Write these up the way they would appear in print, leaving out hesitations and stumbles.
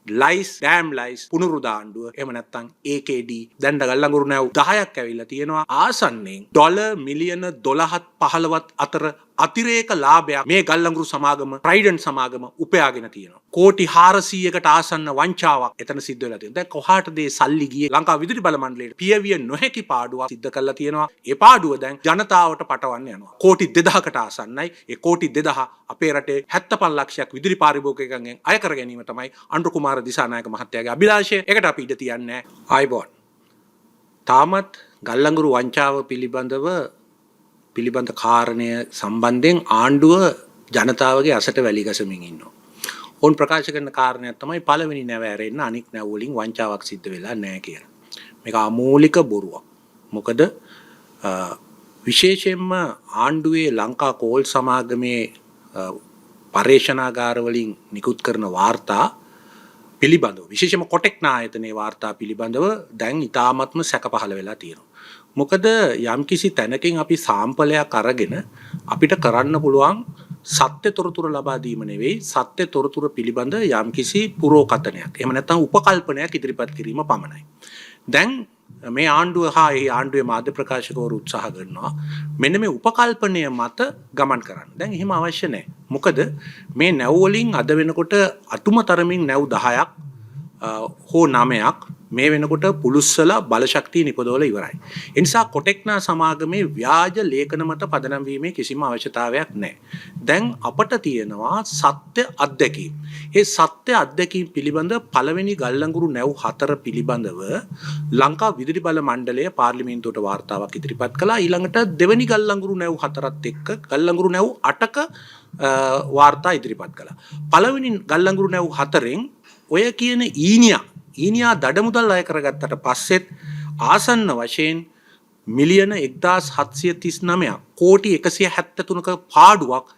ලයිස් dam ලයිස් පුනරුදාණ්ඩුව එහෙම නැත්නම් AKD දැන් ගල්ලංගුරු නැව් 10ක් ඇවිල්ලා තියෙනවා ආසන්නෙන් ඩොලර් මිලියන 12ත් 15ත් අතර අතිරේක ලාභයක් මේ ගල්ලංගුරු සමාගම ට්‍රයිඩන්ට් සමාගම උපයාගෙන තියෙනවා කෝටි 400කට ආසන්න වංචාවක් එතන සිද්ධ වෙලා තියෙනවා දැන් කොහාටද මේ සල්ලි ගියේ ලංකා විදුලි බල මණ්ඩලයට පියවිය නොහැකි පාඩුවක් සිද්ධ කරලා තියෙනවා ඒ පාඩුව දැන් ජනතාවට පටවන්න යනවා කෝටි 2000කට ආසන්නයි ඒ කෝටි 2000 අපේ රටේ 75 ලක්ෂයක් විදුලි පාරිභෝගිකයන්ගෙන් අය කර ගැනීම තමයි අනුර කුමාර දිසානායක මහත්තයාගේ අභිලාෂය. ඒකට අපි ඉඩ තියන්නේ ආයිබෝන්. තාමත් ගල්ලංගුරු වංචාව පිළිබඳ කාරණය සම්බන්ධයෙන් ආණ්ඩුව ජනතාවගේ අසට වැලි ගසමින් ඉන්නවා. ඕන් ප්‍රකාශ කරන කාරණයක් තමයි පළවෙනි නැව ඇරෙන්න අනික් නැව වලින් වංචාවක් සිද්ධ වෙලා නැහැ කියලා. මේක අමූලික බොරුවක්. මොකද විශේෂයෙන්ම ආණ්ඩුවේ ලංකා කෝල් සමාගමේ පර්යේෂණාගාර වලින් නිකුත් කරන වාර්තා පිළිබඳව විශේෂයෙන්ම කොටෙක් නායතනයේ වාර්තා පිළිබඳව දැන් ඉතාමත්ම සැක පහළ වෙලා තියෙනවා. මොකද යම්කිසි තැනකින් අපි සාම්පලයක් අරගෙන අපිට කරන්න පුළුවන් සත්‍ය තොරතුරු ලබා දීම නෙවෙයි සත්‍ය තොරතුරු පිළිබඳ යම්කිසි පුරෝකතනයක්. එහෙම නැත්නම් උපකල්පනයක් ඉදිරිපත් කිරීම පමණයි. දැන් මේ ආණ්ඩුව හා ඒ ආණ්ඩුවේ මාධ්‍ය ප්‍රකාශකවරු උත්සාහ කරනවා මෙන්න මේ උපකල්පනය මත ගමන් කරන්න. දැන් එහෙම අවශ්‍ය නැහැ. මොකද මේ නැව් වලින් අද වෙනකොට අතුම තරමින් නැව් 10ක් හෝ 9ක් මේ වෙනකොට පුලුස්සලා බලශක්තිය නිපදවල ඉවරයි. ඒ නිසා කොටෙක්නා සමාගමේ ව්‍යාජ ලේඛන මත පදනම් වීමේ කිසිම අවශ්‍යතාවයක් නැහැ. දැන් අපට තියෙනවා සත්‍ය අත්දැකීම්. ඒ සත්‍ය අත්දැකීම් පිළිබඳ පළවෙනි ගල්ලංගුරු නැව් 4 පිළිබඳව ලංකා විදුලි බල මණ්ඩලය පාර්ලිමේන්තුවට වාර්තාවක් ඉදිරිපත් කළා. ඊළඟට දෙවෙනි ගල්ලංගුරු නැව් 4ත් එක්ක ගල්ලංගුරු නැව් 8ක වාර්තා ඉදිරිපත් කළා. පළවෙනි ගල්ලංගුරු නැව් 4න් ඔය කියන ඊනියා දඩමුදල් අය කරගත්තට පස්සෙත් ආසන්න වශයෙන් මිලියන 1739ක් කෝටි 173ක පාඩුවක්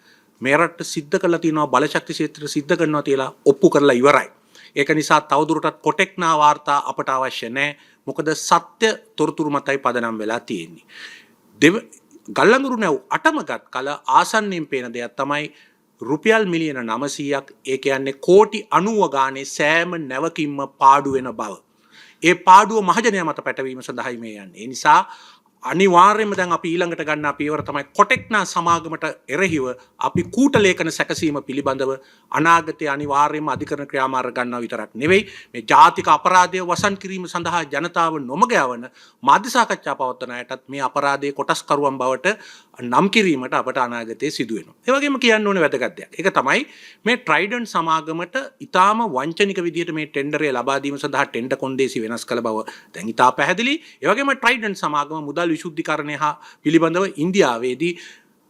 මේ රට සිද්ධ කරලා තියෙනවා බලශක්ති ක්ෂේත්‍රය සිද්ධ කරනවා කියලා ඔප්පු කරලා ඉවරයි. ඒක නිසා තවදුරටත් කොටෙක්නා වාර්තා අපට අවශ්‍ය නැහැ. මොකද සත්‍ය තොරතුරු මතයි පදනම් වෙලා තියෙන්නේ. ගල්ලංගුරු නැව් 8ම ගත් කල ආසන්නෙන් පේන දෙයක් තමයි රුපියල් මිලියන 900ක් ඒ කියන්නේ කෝටි 90 ගානේ සෑම නැවකින්ම පාඩු වෙන බව. ඒ පාඩුව මහජනයා මත පැටවීම සඳහායි මේ යන්නේ. ඒ නිසා අනිවාර්යයෙන්ම දැන් අපි ඊළඟට ගන්නා පියවර තමයි කොටෙක්නා සමාගමට එරෙහිව අපි කූට ලේඛන සැකසීම පිළිබඳව අනාගතයේ අනිවාර්යයෙන්ම අධිකරණ ක්‍රියාමාර්ග ගන්නවා විතරක් නෙවෙයි මේ ජාතික අපරාධය වසන් කිරීම සඳහා ජනතාව නොමග යවන මාධ්‍ය සාකච්ඡා පවත්වන අයටත් මේ අපරාධයේ කොටස්කරුවන් බවට නම් කිරීමට අපට අනාගතයේ සිදු වෙනවා. ඒ වගේම කියන්න ඕනේ වැදගත් දෙයක්. ඒක තමයි මේ ට්‍රයිඩන්ට් සමාගමට ඊටාම වංචනික විදියට මේ ටෙන්ඩරය ලබා දීම සඳහා ටෙන්ඩර් කොන්දේසි වෙනස් කළ බව දැන් ඉතා පැහැදිලි. ඒ වගේම ට්‍රයිඩන්ට් සමාගම මුදල් විශුද්ධිකරණය හා පිළිබඳව ඉන්දියාවේදී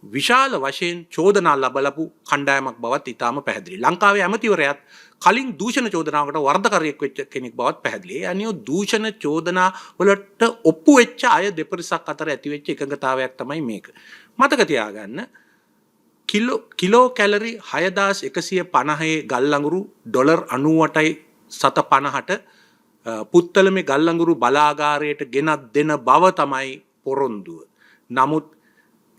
විශාල වශයෙන් චෝදනා ලබලපු කණ්ඩායමක් බවත් ඉතාම පැහැදිලි. ලංකාවේ ඇමතිවරයාත් කලින් දූෂණ චෝදනාවකට වර්ධකරියෙක් වෙච්ච කෙනෙක් බවත් පැහැදිලි. ඒ අනියෝ දූෂණ චෝදනා වලට ඔප්පු වෙච්ච අය දෙපරිසක් අතර ඇති වෙච්ච එකඟතාවයක් තමයි මේක. මතක තියාගන්න කිලෝ කැලරි 6150 ගල්ලංගුරු ඩොලර් 98.50ට පුත්තලමේ ගල්ලංගුරු බලාගාරයට ගෙනත් දෙන බව තමයි පොරොන්දුව. නමුත්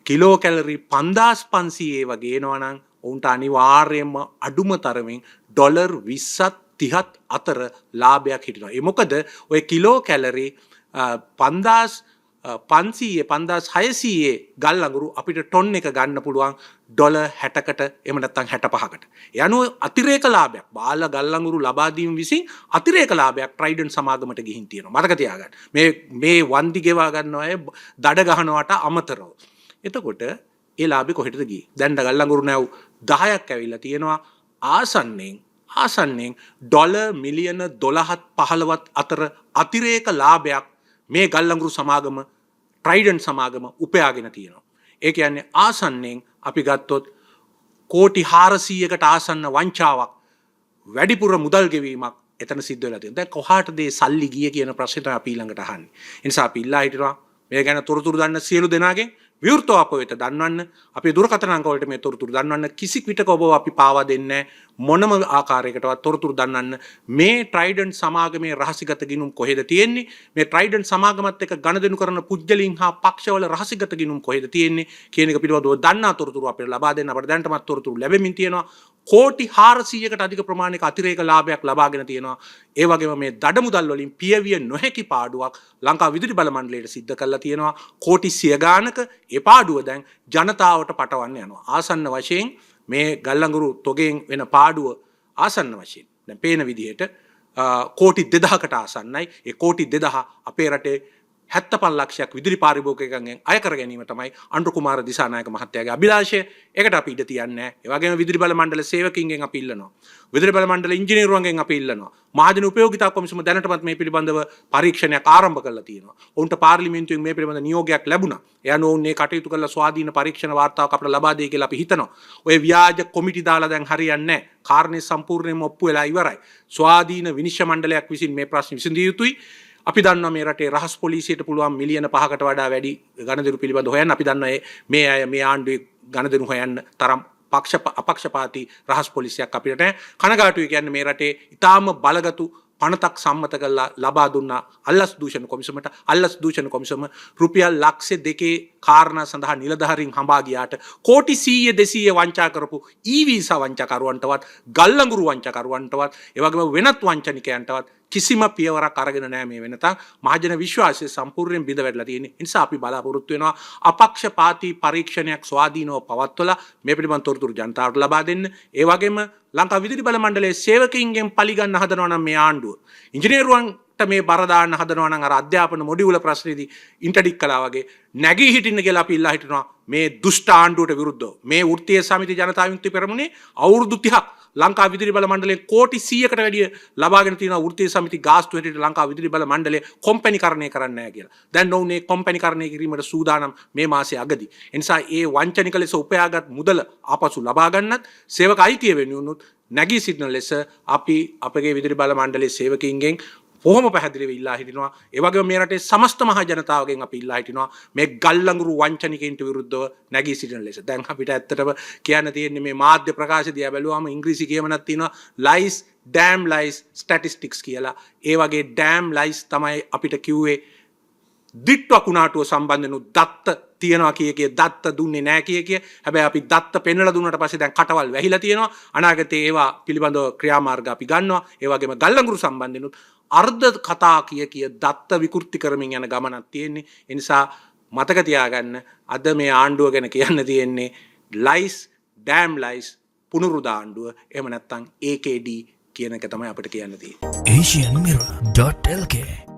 කිලෝ කැලරි 5500 වගේ එනවා නම් උන්ට අනිවාර්යයෙන්ම අඩුම තරමින් ඩොලර් 20ත් 30ත් අතර ලාභයක් හිටිනවා. ඒ මොකද ඔය කිලෝ කැලරි 5600 ගල්ලංගුරු අපිට ටොන් එක ගන්න පුළුවන් ඩොලර් 60කට එහෙම නැත්නම් 65කට. ඒ අනුව අතිරේක ලාභයක් බාල ගල්ලංගුරු ලබා දීම විසින් අතිරේක ලාභයක් ට්‍රයිඩන්ට් සමාගමට ගිහින් තියෙනවා. මතක තියාගන්න. මේ වන්දි ගෙවා ගන්නවා අය දඩ ගහනවට අමතරව. එතකොට ඒ ලාභෙ කොහෙටද ගියේ? දැන් ගල්ලංගුරු නැව් 10ක් ඇවිල්ලා තියෙනවා ආසන්නෙන් ඩොලර් මිලියන 12ත් 15ත් අතර අතිරේක ලාභයක් මේ ගල්ලංගුරු සමාගම ට්‍රයිඩන්ට් සමාගම උපයාගෙන තියෙනවා. ඒ කියන්නේ ආසන්නෙන් අපි ගත්තොත් කෝටි 400කට ආසන්න වංචාවක් වැඩිපුර මුදල් ගෙවීමක් එතන සිද්ධ වෙලා තියෙනවා. දැන් කොහාටද මේ සල්ලි ගියේ කියන ප්‍රශ්නේ තමයි අපි ඊළඟට අහන්නේ. ඒ නිසා අපි ඉල්ලා හිටිනවා මේ ගැන තොරතුරු දන්න සියලු දෙනාගෙන් විවෘතව අප වෙත දන්වන්න. අපේ දුරකථන අංක වලට මේ තොරතුරු දන්වන්න. කිසි විටක ඔබව අපි පාවා දෙන්නේ මොනම ආකාරයකටවත් තොරතුරු දන්වන්න. මේ ට්‍රයිඩන්ට් සමාගමේ රහසිගත ගිණුම් කොහෙද තියෙන්නේ? මේ ට්‍රයිඩන්ට් සමාගමත් එක්ක ගනුදෙනු කරන පුජ්‍යලින් හා පක්ෂවල රහසිගත ගිණුම් කොහෙද තියෙන්නේ කියන එක පිළිබඳව දන්නා තොරතුරු අපිට ලබා දෙන්න. අපිට දැනටමත් තොරතුරු ලැබෙමින් තියෙනවා. කෝටි 400කට අධික ප්‍රමාණයක අතිරේක ලාභයක් ලබාගෙන තියෙනවා. ඒ වගේම මේ දඩ මුදල් වලින් පියවිය නොහැකි පාඩුවක් ලංකා විදුලි බල මණ්ඩලයට සිද්ධ කරලා තියෙනවා. කෝටි 100 ගානක ඒ පාඩුව දැන් ජනතාවට පටවන්න යනවා. ආසන්න වශයෙන් මේ ගල්ලඟුරු තොගෙන් වෙන පාඩුව ආසන්න වශයෙන් දැන් පේන විදිහට කෝටි 2000කට ආසන්නයි. ඒ කෝටි 2000 අපේ රටේ 75 ලක්ෂයක් විදුලි පාරිභෝගිකයන්ගෙන් අය කර ගැනීම තමයි අනුර කුමාර දිසානායක මහත්තයාගේ අභිලාෂය. ඒකට අපි ඉඩ තියන්නේ නැහැ. ඒ වගේම විදුලි බල මණ්ඩල සේවකින්ගෙන් අපි ඉල්ලනවා. විදුලි බල මණ්ඩල ඉංජිනේරුවන්ගෙන් අපි ඉල්ලනවා. මහජන උපයෝගිතා කොමිසම දැනටමත් මේ පිළිබඳව පරීක්ෂණයක් ආරම්භ කරලා තියෙනවා. ඔවුන්ට පාර්ලිමේන්තුවෙන් මේ පිළිබඳ නියෝගයක් ලැබුණා. ඒ අනුව ඔවුන් මේ කටයුතු කරලා ස්වාධීන පරීක්ෂණ වාර්තාවක් අපිට ලබා දෙයි කියලා අපි හිතනවා. ඔය ව්‍යාජ කොමිටි දාලා දැන් හරියන්නේ නැහැ. කාරණේ සම්පූර්ණයෙන්ම ඔප්පු වෙලා ඉවරයි. ස්වාධීන විනිශ්චය මණ්ඩලයක් විසින් මේ ප්‍රශ්න විසඳිය යුතුයි. අපි දන්නවා මේ රටේ රහස් පොලිසියට පුළුවන් මිලියන 5කට වඩා වැඩි ගණදෙනු පිළිබඳ හොයන්න. අපි දන්නවා මේ අය මේ ආණ්ඩුවේ ගණදෙනු හොයන්න තරම් අපක්ෂපාතී රහස් පොලිසියක් අපිට නැහැ. කනගාටුයි කියන්නේ මේ රටේ ඊටාම බලගතු පනතක් සම්මත කරලා ලබා දුන්නා අල්ලස් දූෂණ කොමිසමට. අල්ලස් දූෂණ කොමිසම රුපියල් ලක්ෂ 2 කාරණා සඳහා නිලධාරීන් හඹා ගියාට කෝටි 100 200 වංචා කරපු ඊවීසා වංචකරුවන්ටවත් ගල්ලඟුරු වංචකරුවන්ටවත් ඒ වගේම වෙනත් වංචනිකයන්ටවත් කිසිම පියවරක් අරගෙන නැහැ මේ වෙනතන්. මහජන විශ්වාසය සම්පූර්ණයෙන් බිඳ වැටලා තියෙන නිසා අපි බලාපොරොත්තු වෙනවා අපක්ෂපාතී පරීක්ෂණයක් ස්වාධීනව පවත්වලා මේ පිළිබඳ තොරතුරු ජනතාවට ලබා දෙන්න. ඒ වගේම ලංකා විදුලි බල මණ්ඩලයේ සේවකයින්ගෙන් පලිගන්න හදනවා නම් මේ ආණ්ඩුව ඉංජිනේරුවන්ට මේ බර දාන්න හදනවා නම් අර අධ්‍යාපන මොඩියුල ප්‍රශ්නේදී ඉන්ටර්ඩික් කළා වගේ නැගී හිටින්න කියලා අපි ඉල්ලා හිටිනවා මේ දුෂ්ට ආණ්ඩුවට විරුද්ධව. මේ වෘත්තීය සමිති ජනතා විමුක්ති පෙරමුණේ අවුරුදු 30ක් ලංකා විදුලි බල මණ්ඩලයෙන් කෝටි 100කට වැඩිය ලබාගෙන තියෙනවා වෘත්තීය සමිති ගාස්තු හැටියට ලංකා විදුලි බල මණ්ඩලය කොම්පැනිකරණය කරන්නේ නැහැ කියලා. දැන් ඔවුන් කොම්පැනිකරණය කිරීමට සූදානම් මේ මාසයේ අගදී. ඒ නිසා ඒ වංචනික ලෙස උපයාගත් මුදල ආපසු ලබා ගන්නත් සේවක අයිතිය වෙනුනුත් නැගී සිටින ලෙස අපි අපගේ විදුලි බල මණ්ඩලයේ සේවකයින්ගෙන් කොහොම පැහැදිලිව ඉල්ලා හිටිනවා. ඒ වගේම මේ රටේ සමස්ත මහ ජනතාවගෙන් අපි ඉල්ලා හිටිනවා මේ ගල්ලඟුරු වංචනිකයින්ට විරුද්ධව නැගී සිටින ලෙස. දැන් අපිට ඇත්තටම කියන්න තියෙන්නේ මේ මාධ්‍ය ප්‍රකාශ දිහා බැලුවාම ඉංග්‍රීසි කියමනක් තියෙනවා lies damn lies statistics කියලා. ඒ වගේ damn lies තමයි අපිට කිව්වේ දිට්ඨ කුණාටුව සම්බන්ධනු දත්ත තියනවා කිය දත්ත දුන්නේ නැහැ කිය. හැබැයි අපි දත්ත පෙන්වලා දුන්නාට පස්සේ දැන් කටවල් වැහිලා තියෙනවා. අනාගතේ ඒවා පිළිබඳව ක්‍රියාමාර්ග අපි ගන්නවා. ඒ වගේම ගල්ලඟුරු සම්බන්ධනොත් අර්ධ කතා කිය දත්ත විකෘති කරමින් යන ගමනක් තියෙන්නේ. ඒ නිසා මතක තියාගන්න අද මේ ආණ්ඩුව ගැන කියන්න තියෙන්නේ lies damn lies පුනරුදා ආණ්ඩුව. එහෙම නැත්නම් AKD කියන එක තමයි අපිට කියන්න තියෙන්නේ. asianmirror.lk